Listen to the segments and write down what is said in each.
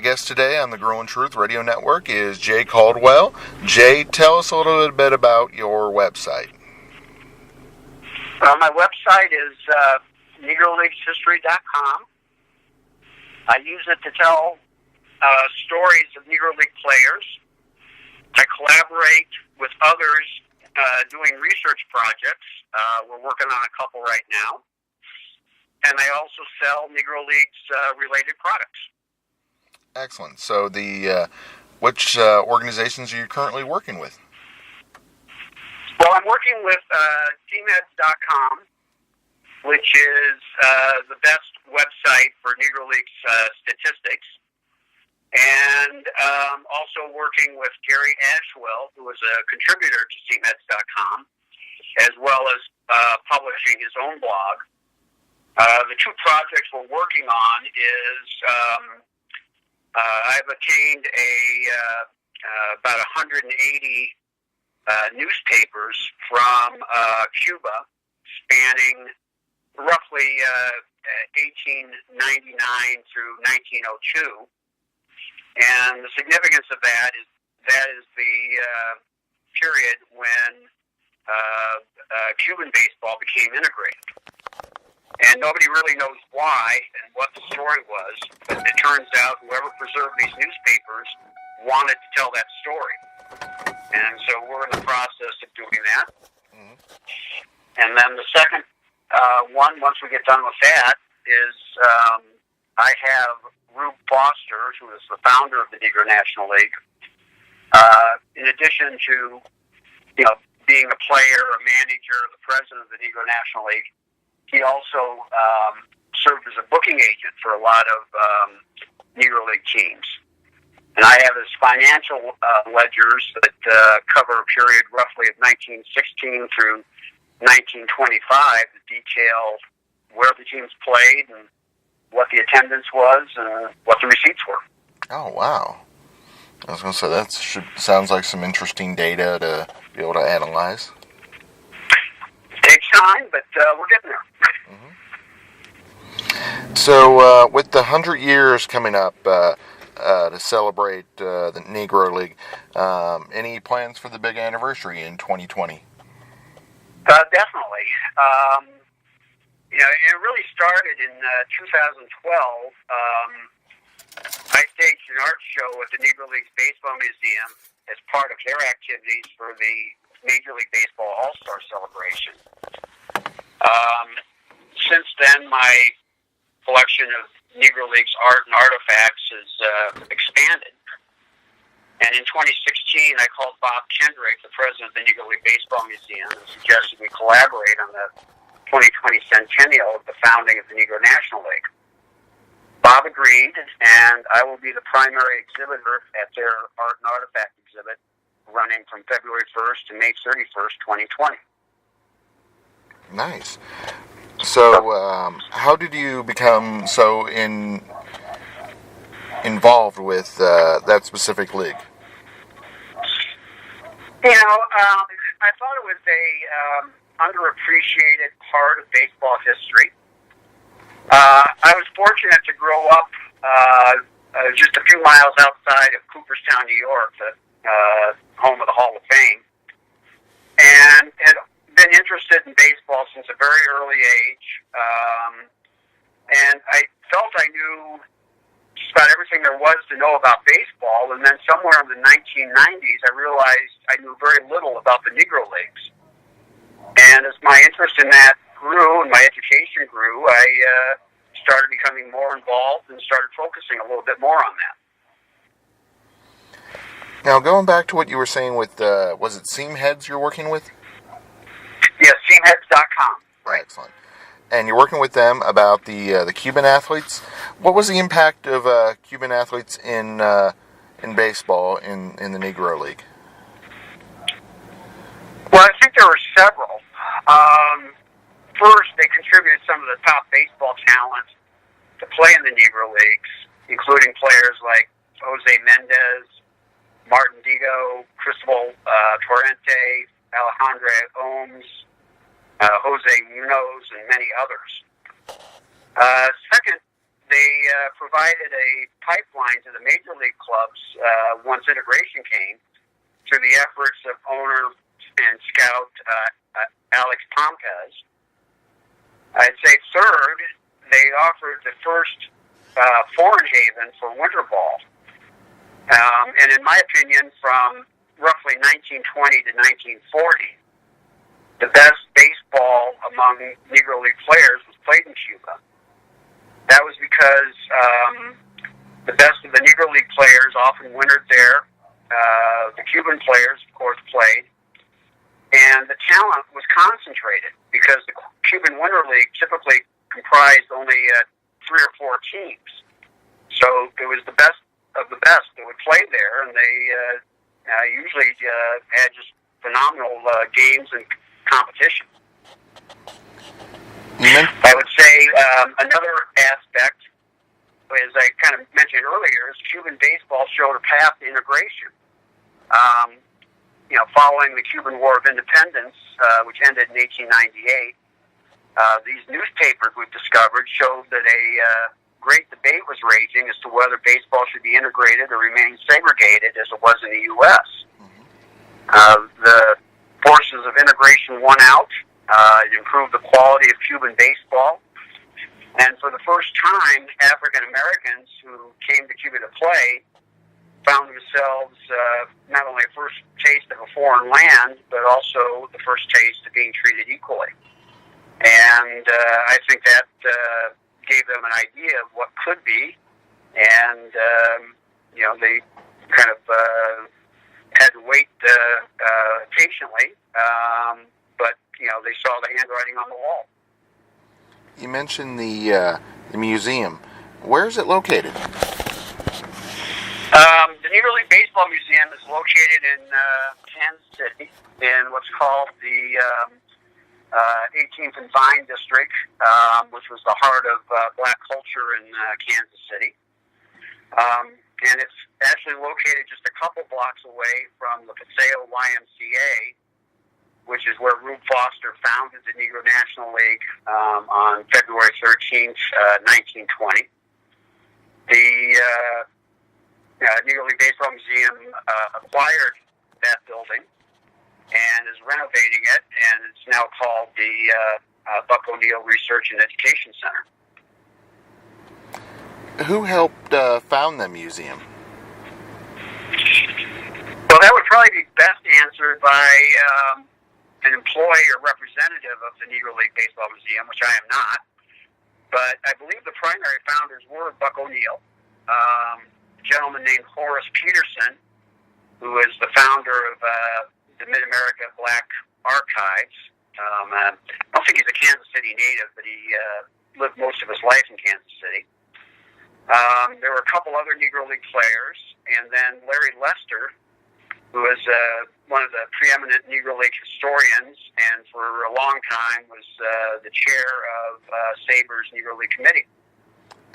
My guest today on the Growing Truth Radio Network is Jay Caldwell. Jay, tell us a little bit about your website. My website is NegroLeaguesHistory.com. I use it to tell stories of Negro League players. I collaborate with others doing research projects. We're working on a couple right now. And I also sell Negro Leagues related products. Excellent. So, which organizations are you currently working with? Well, I'm working with teamheads.com, which is the best website for Negro Leagues statistics. And also working with Gary Ashwell, who is a contributor to teamheads.com, as well as publishing his own blog. The two projects we're working on is I've attained about 180 newspapers from Cuba, spanning roughly 1899 through 1902. And the significance of that is the period when Cuban baseball became integrated. And nobody really knows why and what the story was, but it turns out whoever preserved these newspapers wanted to tell that story. And so we're in the process of doing that. Mm-hmm. And then the second one, once we get done with that, is I have Rube Foster, who is the founder of the Negro National League. In addition to, being a player, a manager, the president of the Negro National League, he also served as a booking agent for a lot of Negro League teams. And I have his financial ledgers that cover a period roughly of 1916 through 1925 that detail where the teams played and what the attendance was and what the receipts were. Oh, wow. I was going to say, that sounds like some interesting data to be able to analyze. Takes time, but we're getting there. Mm-hmm. So, with the 100 years coming up to celebrate the Negro League, any plans for the big anniversary in 2020? Definitely. It really started in 2012. I staged an art show at the Negro Leagues Baseball Museum as part of their activities for the Major League Baseball All-Star celebration. Since then, my collection of Negro Leagues art and artifacts has expanded. And in 2016, I called Bob Kendrick, the president of the Negro League Baseball Museum, and suggested we collaborate on the 2020 centennial of the founding of the Negro National League. Bob agreed, and I will be the primary exhibitor at their art and artifact exhibit running from February 1st to May 31st, 2020. Nice. So, how did you become so involved with that specific league? I thought it was a underappreciated part of baseball history. I was fortunate to grow up just a few miles outside of Cooperstown, New York, the home of the Hall of Fame, and had been interested in baseball since a very early age. And I felt I knew just about everything there was to know about baseball, and then somewhere in the 1990s, I realized I knew very little about the Negro Leagues. And as my interest in that grew and my education grew, I started becoming more involved and started focusing a little bit more on that. Now, going back to what you were saying with, was it Seamheads you're working with? Yes, Seamheads.com. Right. Excellent. And you're working with them about the Cuban athletes. What was the impact of Cuban athletes in baseball in the Negro League? Well, I think there were several. First, they contributed some of the top baseball talent to play in the Negro Leagues, including players like Jose Mendez, Martin Digo, Cristobal Torrente, Alejandro Ohms, Jose Munoz, and many others. Second, they provided a pipeline to the major league clubs once integration came through the efforts of owner and scout Alex Pompez. I'd say third, they offered the first foreign haven for winter ball. And in my opinion, from roughly 1920 to 1940, the best baseball among Negro League players was played in Cuba. That was because the best of the Negro League players often wintered there. The Cuban players, of course, played. And the talent was concentrated because the Cuban Winter League typically comprised only 3 or 4 teams. So it was the best of the best that would play there, and they usually had just phenomenal games and competition. I would say another aspect, as I kind of mentioned earlier, is Cuban baseball showed a path to integration. Following the Cuban War of Independence, which ended in 1898, these newspapers we've discovered showed that a great debate was raging as to whether baseball should be integrated or remain segregated as it was in the U.S. The forces of integration won out. It improved the quality of Cuban baseball. And for the first time, African Americans who came to Cuba to play found themselves not only a first taste of a foreign land, but also the first taste of being treated equally. And I think that gave them an idea of what could be, and they kind of had to wait patiently, but they saw the handwriting on the wall. You mentioned the museum. Where is it located? The Negro League Baseball Museum is located in Kansas City in what's called the 18th and Vine District, which was the heart of black culture in Kansas City. And it's actually located just a couple blocks away from the Paseo YMCA, which is where Rube Foster founded the Negro National League on February 13th, 1920. The Negro League Baseball Museum acquired that building and is renovating it, and it's now called the Buck O'Neill Research and Education Center. Who helped found the museum? Well, that would probably be best answered by an employee or representative of the Negro League Baseball Museum, which I am not. But I believe the primary founders were Buck O'Neill, a gentleman named Horace Peterson, who is the founder of the Mid-America Black Archives. I don't think he's a Kansas City native, but he lived most of his life in Kansas City. There were a couple other Negro League players, and then Larry Lester, who was one of the preeminent Negro League historians, and for a long time was the chair of SABR's Negro League Committee.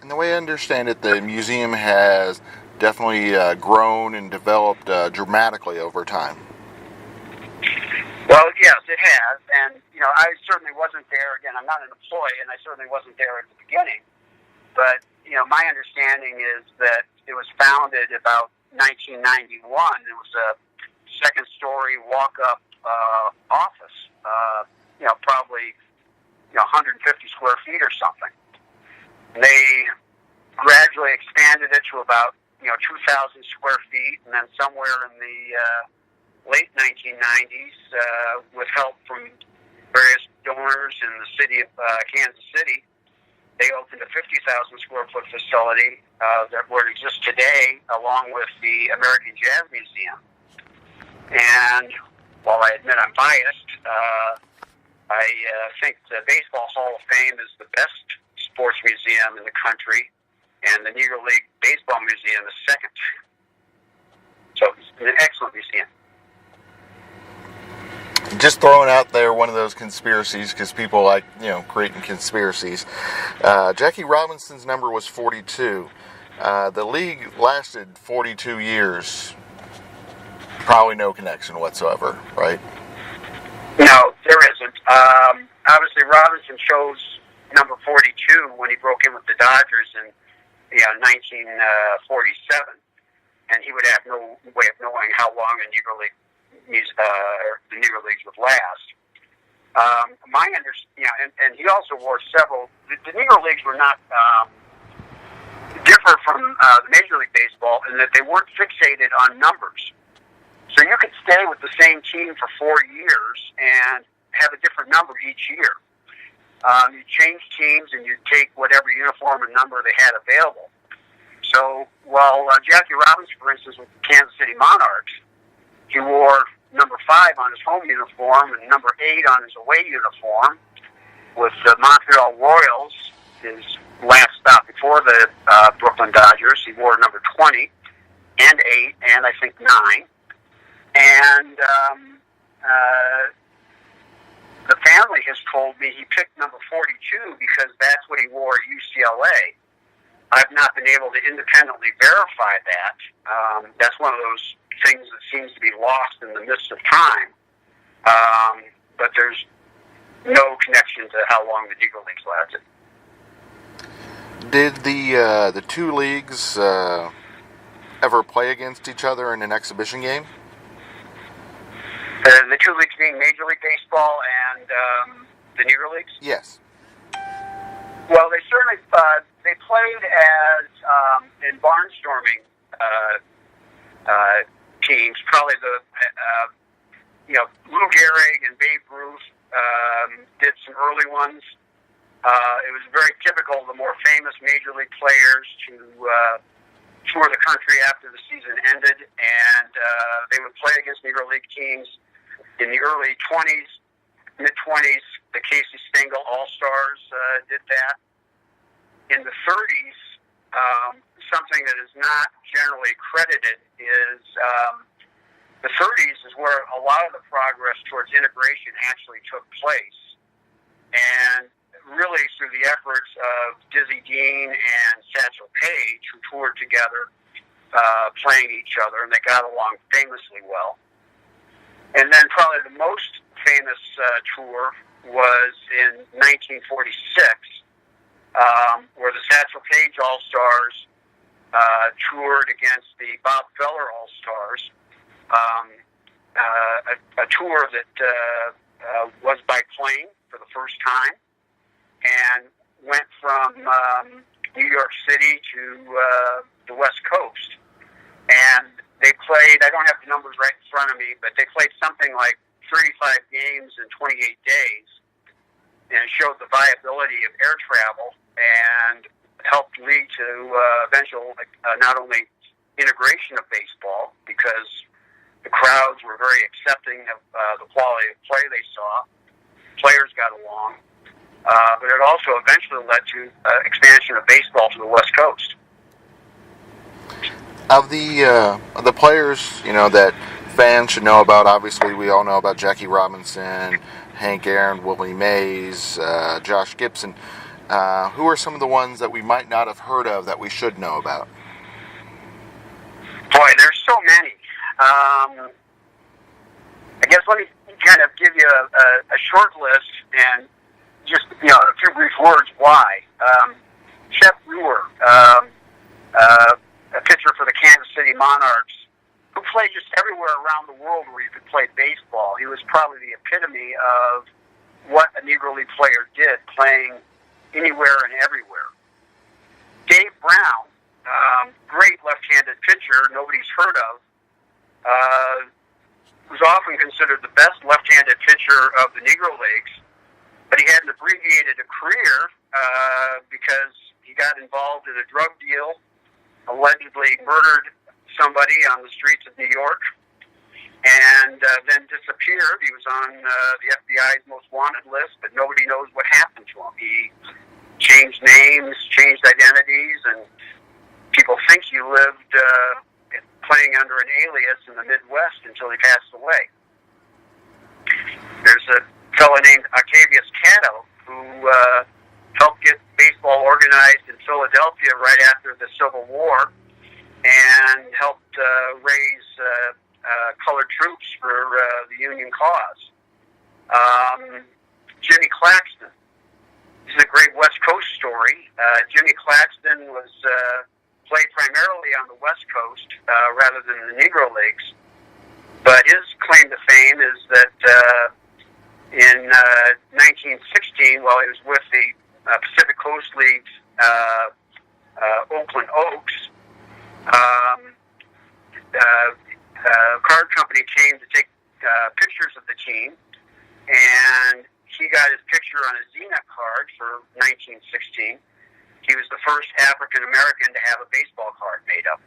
And the way I understand it, the museum has definitely grown and developed dramatically over time. Well, yes, it has, and I certainly wasn't there. Again, I'm not an employee, and I certainly wasn't there at the beginning. But my understanding is that it was founded about 1991. It was a second-story walk-up office, probably 150 square feet or something. They gradually expanded it to about 2,000 square feet, and then somewhere in the late 1990s, with help from various donors in the city of Kansas City, they opened a 50,000 square foot facility where it exists today, along with the American Jazz Museum. And while I admit I'm biased, I think the Baseball Hall of Fame is the best sports museum in the country, and the Negro League Baseball Museum is second. So it's an excellent museum. Just throwing out there one of those conspiracies, because people like, creating conspiracies. Jackie Robinson's number was 42. The league lasted 42 years. Probably no connection whatsoever, right? No, there isn't. Obviously, Robinson chose number 42 when he broke in with the Dodgers in 1947, and he would have no way of knowing how long the Negro Leagues would last. My understanding, and he also wore several. The Negro Leagues were not different from the Major League Baseball in that they weren't fixated on numbers. So you could stay with the same team for 4 years and have a different number each year. You change teams and you take whatever uniform and number they had available. So while Jackie Robinson, for instance, with the Kansas City Monarchs, he wore number 5 on his home uniform and number 8 on his away uniform. With the Montreal Royals, his last stop before the Brooklyn Dodgers, he wore number 20 and 8 and I think 9. And the family has told me he picked number 42 because that's what he wore at UCLA. I've not been able to independently verify that. That's one of those things that seems to be lost in the midst of time. But there's no connection to how long the Negro Leagues lasted. Did the two leagues ever play against each other in an exhibition game? The two leagues being Major League Baseball and the Negro Leagues? Yes. Well, they certainly they played as in barnstorming teams. Probably the Lou Gehrig and Babe Ruth did some early ones. It was very typical of the more famous Major League players to tour the country after the season ended, and they would play against Negro League teams in the early 20s, mid-20s. The Casey Stengel All-Stars did that. In the 30s, something that is not generally credited is the 30s is where a lot of the progress towards integration actually took place. And really through the efforts of Dizzy Dean and Satchel Paige, who toured together, playing each other, and they got along famously well. And then probably the most famous tour was in 1946, where the Satchel Paige All-Stars toured against the Bob Feller All-Stars, a tour that was by plane for the first time and went from New York City to the West Coast. And they played, I don't have the numbers right in front of me, but they played something like 35 games in 28 days, and it showed the viability of air travel and helped lead to eventual not only integration of baseball, because the crowds were very accepting of the quality of play they saw, players got along, but it also eventually led to expansion of baseball to the West Coast. Of the players, that fans should know about, obviously we all know about Jackie Robinson, Hank Aaron, Willie Mays, Josh Gibson. Who are some of the ones that we might not have heard of that we should know about? Boy, there's so many. I guess let me kind of give you a short list and just a few brief words why. Chet Brewer, a pitcher for the Kansas City Monarchs, who played just everywhere around the world where you could play baseball. He was probably the epitome of what a Negro League player did, playing anywhere and everywhere. Dave Brown, great left-handed pitcher nobody's heard of, was often considered the best left-handed pitcher of the Negro Leagues, but he had an abbreviated career because he got involved in a drug deal, allegedly murdered somebody on the streets of New York, and then disappeared. He was on the FBI's most wanted list, but nobody knows what happened to him. He changed names, changed identities, and people think he lived playing under an alias in the Midwest until he passed away. There's a fellow named Octavius Catto who helped get baseball organized in Philadelphia right after the Civil War and helped raise colored troops for the Union cause. Jimmy Claxton. This is a great West Coast story. Jimmy Claxton was Coast rather than the Negro Leagues. But his claim to fame is that in 1916, while he was with the Pacific Coast League's Oakland Oaks, a card company came to take pictures of the team, and he got his picture on a Zenith card for 1916. He was the first African American to have a baseball card made up.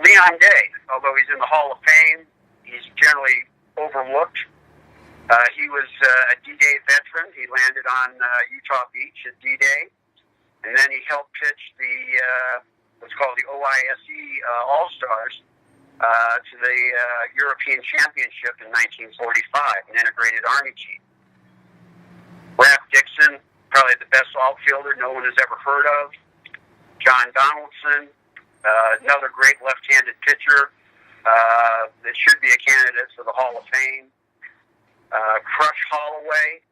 Leon Day, although he's in the Hall of Fame, he's generally overlooked. He was a D-Day veteran. He landed on Utah Beach at D-Day, and then he helped pitch the what's called the OISE All-Stars to the European Championship in 1945, an integrated Army team. Raph Dixon, probably the best outfielder no one has ever heard of. John Donaldson, another great left-handed pitcher that should be a candidate for the Hall of Fame. Crush Holloway.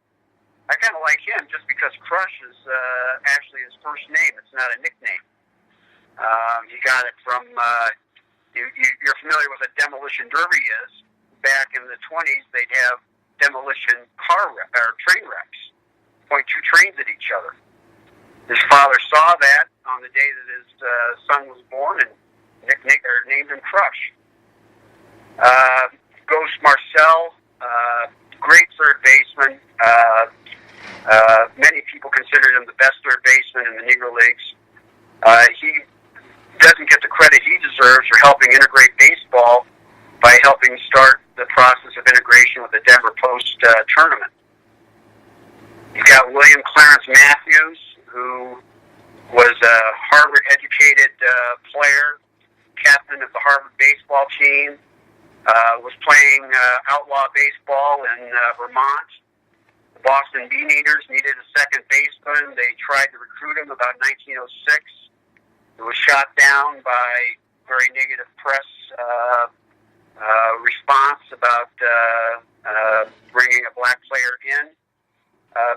I kind of like him just because Crush is actually his first name. It's not a nickname. He got it from, you're familiar with what a demolition derby is. Back in the 20s, they'd have demolition train wrecks, point two trains at each other. His father saw that on the day that his son was born and named him Crush. Ghost Marcel, great third baseman. Many people considered him the best third baseman in the Negro Leagues. He doesn't get the credit he deserves for helping integrate baseball by helping start the process of integration with the Denver Post tournament. You've got William Clarence Matthews, who was a Harvard-educated player, captain of the Harvard baseball team, was playing outlaw baseball in Vermont. The Boston Bean Eaters needed a second baseman. They tried to recruit him about 1906. It was shot down by very negative press response about bringing a black player in.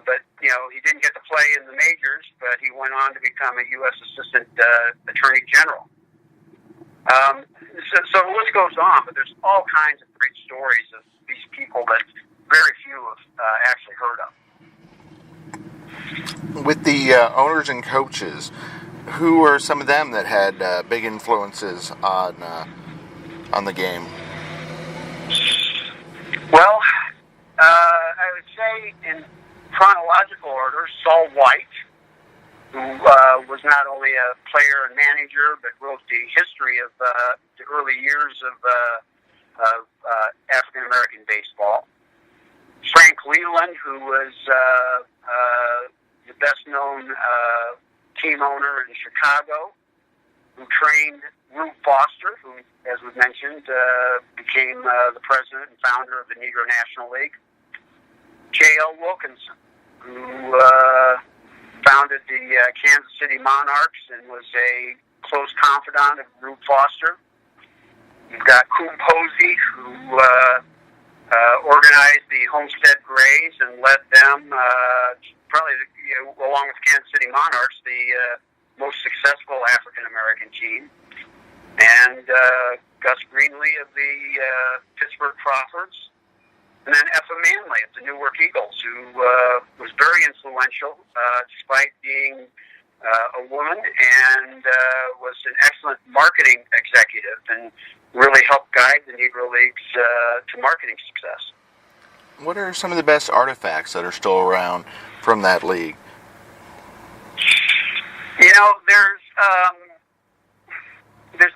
But, you know, he didn't get to play in the majors, but he went on to become a U.S. Assistant Attorney General. So the list goes on, but there's all kinds of great stories of these people that very few have actually heard of. With the owners and coaches, who are some of them that had big influences on the game? Well, I would say in chronological order, Saul White, who was not only a player and manager, but wrote the history of the early years of African American baseball. Frank Leland, who was the best-known team owner in Chicago, who trained Rube Foster, who, as was mentioned, became the president and founder of the Negro National League. J.L. Wilkinson, who founded the Kansas City Monarchs and was a close confidant of Rube Foster. You've got Coom Posey, who organized the Homestead Grays and led them, probably along with Kansas City Monarchs, the most successful African-American team. And Gus Greenlee of the Pittsburgh Crawfords. And then Effa Manley of the Newark Eagles, who was very influential despite being a woman, and was an excellent marketing executive and really helped guide the Negro Leagues to marketing success. What are some of the best artifacts that are still around from that league? You know, there's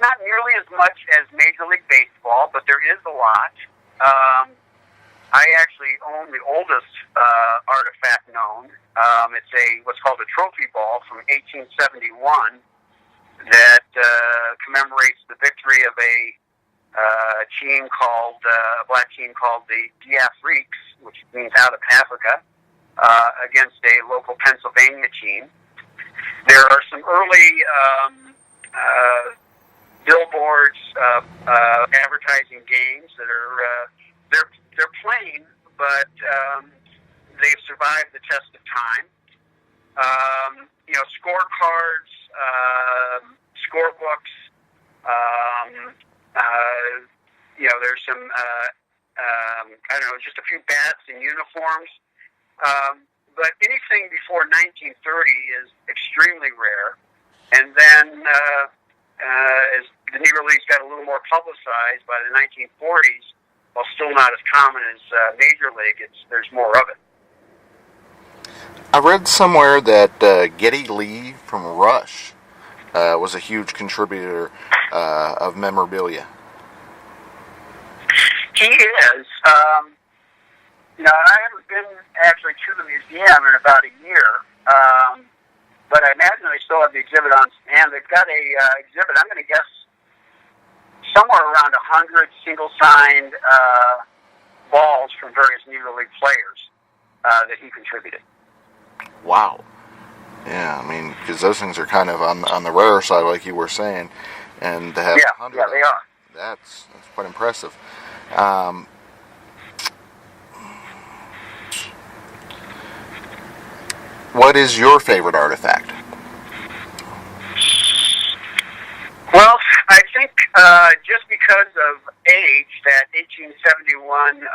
not nearly as much as Major League Baseball, but there is a lot. I actually own the oldest artifact known. It's what's called a trophy ball from 1871 that commemorates the victory of a black team called the D'Afriques, which means out of Africa, against a local Pennsylvania team. There are some early billboards advertising games that are they're plain, but they've survived the test of time. Scorecards, scorebooks. There's some, I don't know, just a few bats and uniforms. But anything before 1930 is extremely rare. And then as the Negro Leagues got a little more publicized by the 1940s, while still not as common as Major League, there's more of it. I read somewhere that Geddy Lee from Rush was a huge contributor of memorabilia. He is. I haven't been actually to the museum in about a year, but I imagine they still have the exhibit on hand. They've got a exhibit, I'm going to guess, somewhere around 100 single-signed balls from various Negro League players that he contributed. Wow. Yeah, I mean, because those things are kind of on the rare side, like you were saying, and to have 100 yeah, they are. That's quite impressive. What is your favorite artifact? Well, I think just because of age, that 1871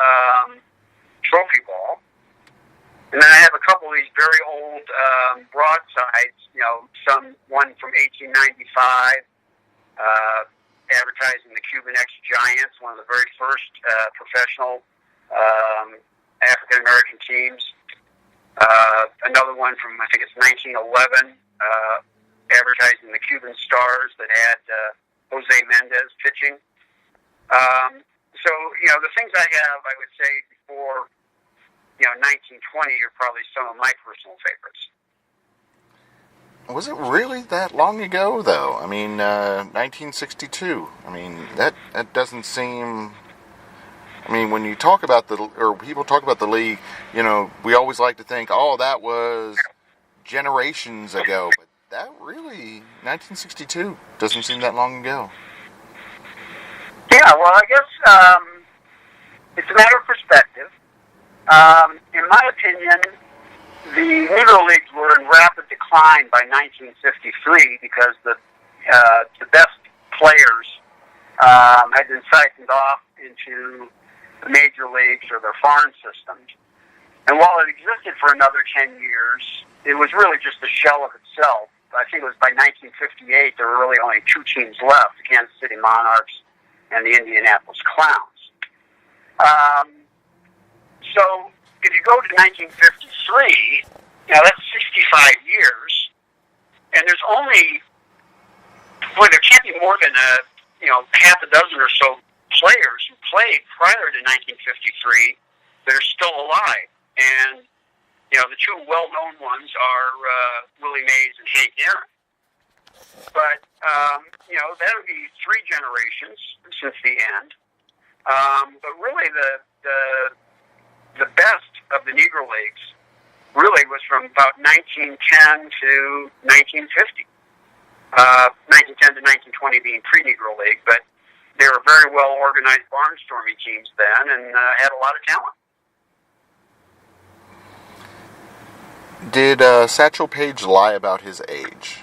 trophy ball. And then I have a couple of these very old broadsides, one from 1895, advertising the Cuban X-Giants, one of the very first professional African-American teams. Another one from, I think it's 1911, advertising the Cuban Stars that had Jose Mendez pitching. So, the things I have, I would say, before 1920 are probably some of my personal favorites. Was it really that long ago, though? I mean, 1962. I mean, that doesn't seem... I mean, when you talk about people talk about the league, we always like to think, oh, that was generations ago. But that really, 1962, doesn't seem that long ago. Yeah, well, I guess it's a matter of perspective. In my opinion, the Negro Leagues were in rapid decline by 1953 because the best players had been siphoned off into the major leagues or their farm systems. And while it existed for another 10 years, it was really just a shell of itself. I think it was by 1958 there were really only two teams left, the Kansas City Monarchs and the Indianapolis Clowns. So if you go to 1953, that's 65 years, and there's only, there can't be more than half a dozen or so players who played prior to 1953 that are still alive. And, the two well-known ones are Willie Mays and Hank Aaron. But, that would be three generations since the end. But really the best of the Negro Leagues really was from about 1910 to 1950. 1910 to 1920 being pre-Negro League, but they were very well organized barnstorming teams then and had a lot of talent. Did Satchel Paige lie about his age?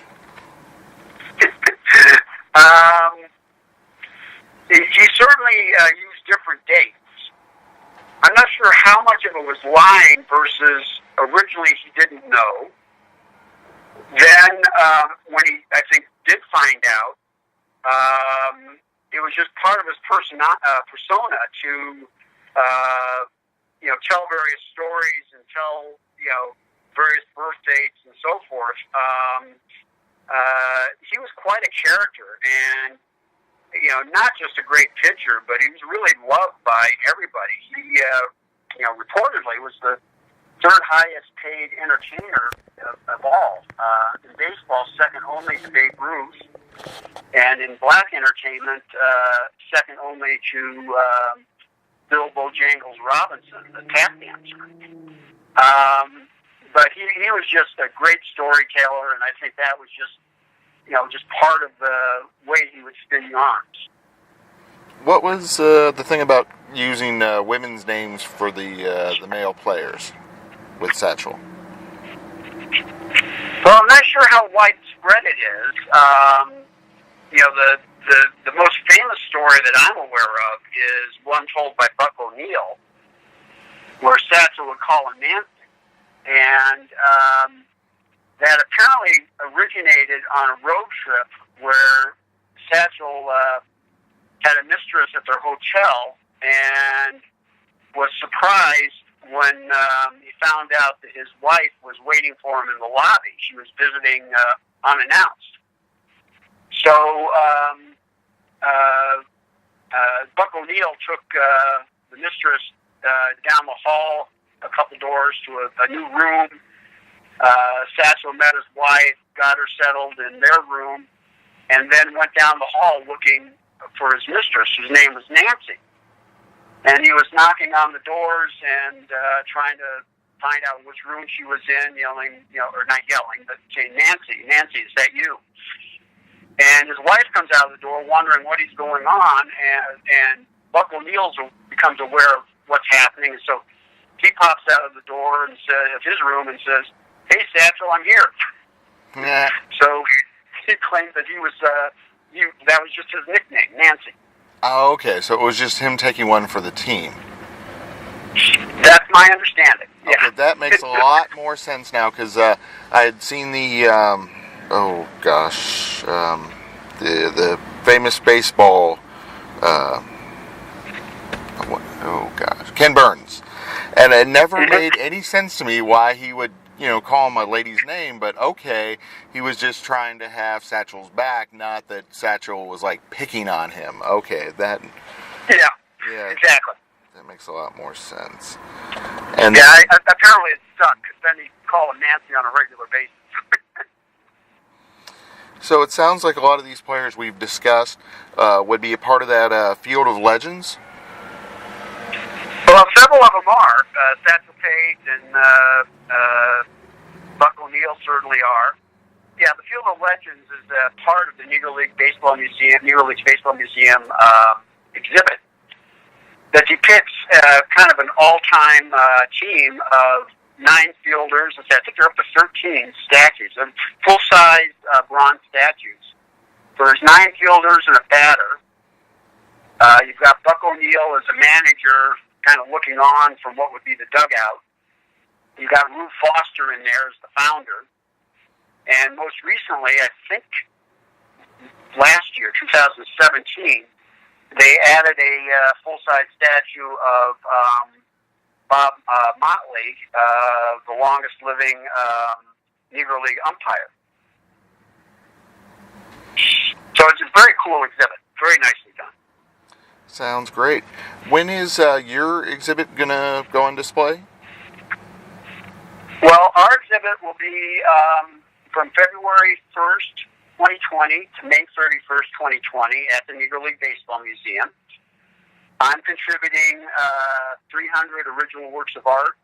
He certainly used different dates. I'm not sure how much of it was lying versus originally he didn't know. Then when he, I think, did find out, it was just part of his persona to, tell various stories and tell, various birth dates and so forth. He was quite a character, and not just a great pitcher, but he was really loved by everybody. He, reportedly was the third highest paid entertainer of all. In baseball, second only to Babe Ruth, and in black entertainment, second only to Bill Bojangles Robinson, the tap dancer. But he was just a great storyteller, and I think that was just part of the way he would spin yarns. What was the thing about using women's names for the male players with Satchel? Well, I'm not sure how widespread it is. the most famous story that I'm aware of is one told by Buck O'Neill, where Satchel would call him Nancy, and that apparently originated on a road trip where Satchel had a mistress at their hotel and was surprised when he found out that his wife was waiting for him in the lobby. She was visiting unannounced. So Buck O'Neill took the mistress down the hall a couple doors to a new room. Satchel met his wife, got her settled in their room, and then went down the hall looking for his mistress, whose name was Nancy. And he was knocking on the doors and trying to find out which room she was in, yelling, or not yelling, but saying, Nancy, Nancy, is that you? And his wife comes out of the door wondering what is going on, and Buck O'Neill becomes aware of what's happening. And so he pops out of the door and of his room and says, "Hey, Satchel, I'm here." Yeah. So he claimed that he was that was just his nickname, Nancy. Oh, okay. So it was just him taking one for the team. That's my understanding. Yeah. Okay, that makes a lot more sense now, because I had seen the the famous baseball Ken Burns, and it never made any sense to me why he would call him a lady's name, but okay, he was just trying to have Satchel's back, not that Satchel was like picking on him. Okay, that. Yeah, exactly. That makes a lot more sense. And apparently it stuck, because then he'd call him Nancy on a regular basis. So it sounds like a lot of these players we've discussed would be a part of that field of legends. Well, several of them are. Satchel Paige and Buck O'Neill certainly are. Yeah, the Field of Legends is part of the Negro League Baseball Museum, exhibit that depicts kind of an all-time team of 9 fielders. I think they're up to 13 statues, full-size bronze statues. So there's 9 fielders and a batter. You've got Buck O'Neill as a manager, kind of looking on from what would be the dugout. You've got Rube Foster in there as the founder. And most recently, I think last year, 2017, they added a full-size statue of Bob Motley, the longest-living Negro League umpire. So it's a very cool exhibit, very nicely done. Sounds great. When is your exhibit going to go on display? Well, our exhibit will be from February 1st, 2020 to May 31st, 2020 at the Negro League Baseball Museum. I'm contributing 300 original works of art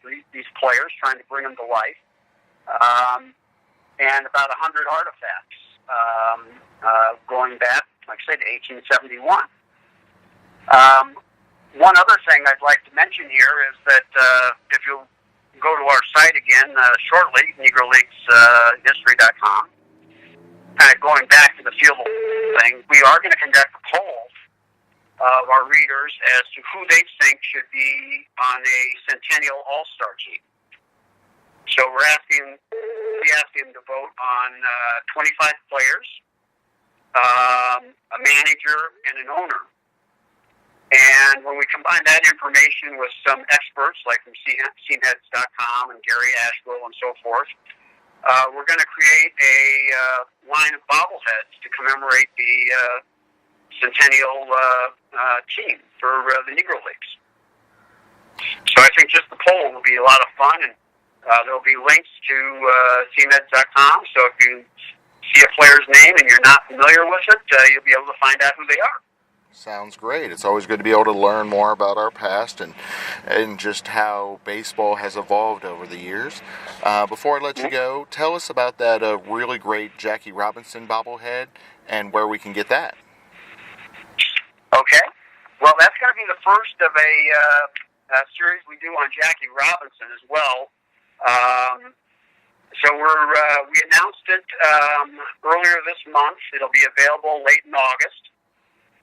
for these players, trying to bring them to life, and about 100 artifacts going back, like I said, to 1871. One other thing I'd like to mention here is that if you go to our site again shortly, NegroLeaguesHistory.com, kind of going back to the field thing, we are going to conduct a poll of our readers as to who they think should be on a Centennial All-Star team. So we're asking them to vote on 25 players, a manager, and an owner. And when we combine that information with some experts like from SeamHeads.com and Gary Asheville and so forth, we're going to create a line of bobbleheads to commemorate the Centennial team for the Negro Leagues. So I think just the poll will be a lot of fun, and there will be links to SeamHeads.com, so if you see a player's name and you're not familiar with it, you'll be able to find out who they are. Sounds great. It's always good to be able to learn more about our past and just how baseball has evolved over the years. Before I let you go, tell us about that really great Jackie Robinson bobblehead and where we can get that. Okay. Well, that's going to be the first of a series we do on Jackie Robinson as well. So we announced it earlier this month. It'll be available late in August.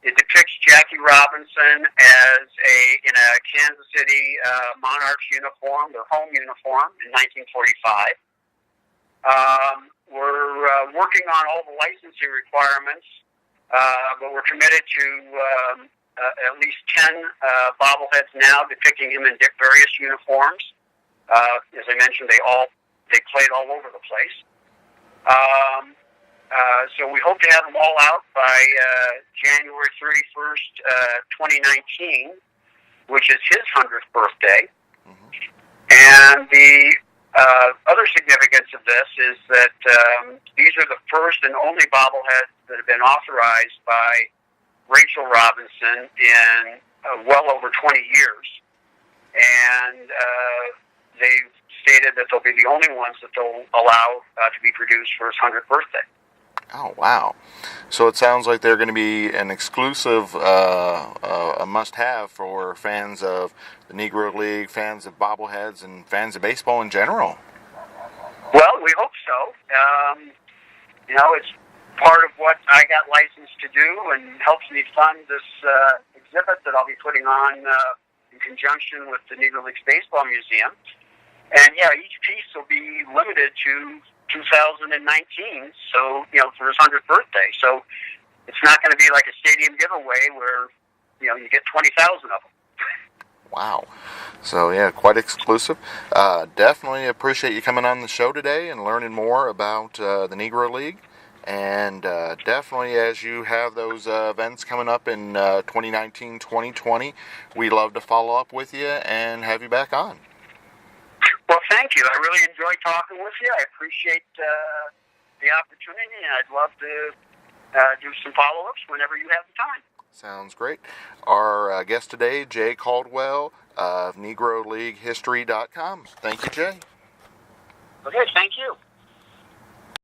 It depicts Jackie Robinson in a Kansas City Monarchs uniform, their home uniform, in 1945. We're working on all the licensing requirements, but we're committed to at least 10 bobbleheads now depicting him in various uniforms. As I mentioned, they played all over the place. So we hope to have them all out by January 31st, 2019, which is his 100th birthday. Mm-hmm. And the other significance of this is that these are the first and only bobbleheads that have been authorized by Rachel Robinson in well over 20 years. And they've stated that they'll be the only ones that they'll allow to be produced for his 100th birthday. Oh, wow. So it sounds like they're going to be an exclusive, a must-have for fans of the Negro League, fans of bobbleheads, and fans of baseball in general. Well, we hope so. It's part of what I got licensed to do and helps me fund this exhibit that I'll be putting on in conjunction with the Negro League Baseball Museum. And, each piece will be limited to 2019, so, for his 100th birthday. So it's not going to be like a stadium giveaway where, you get 20,000 of them. Wow. So, quite exclusive. Definitely appreciate you coming on the show today and learning more about the Negro League. And definitely as you have those events coming up in 2019, 2020, we'd love to follow up with you and have you back on. Well, thank you. I really enjoyed talking with you. I appreciate the opportunity, and I'd love to do some follow-ups whenever you have the time. Sounds great. Our guest today, Jay Caldwell of NegroLeagueHistory.com. Thank you, Jay. Okay, thank you.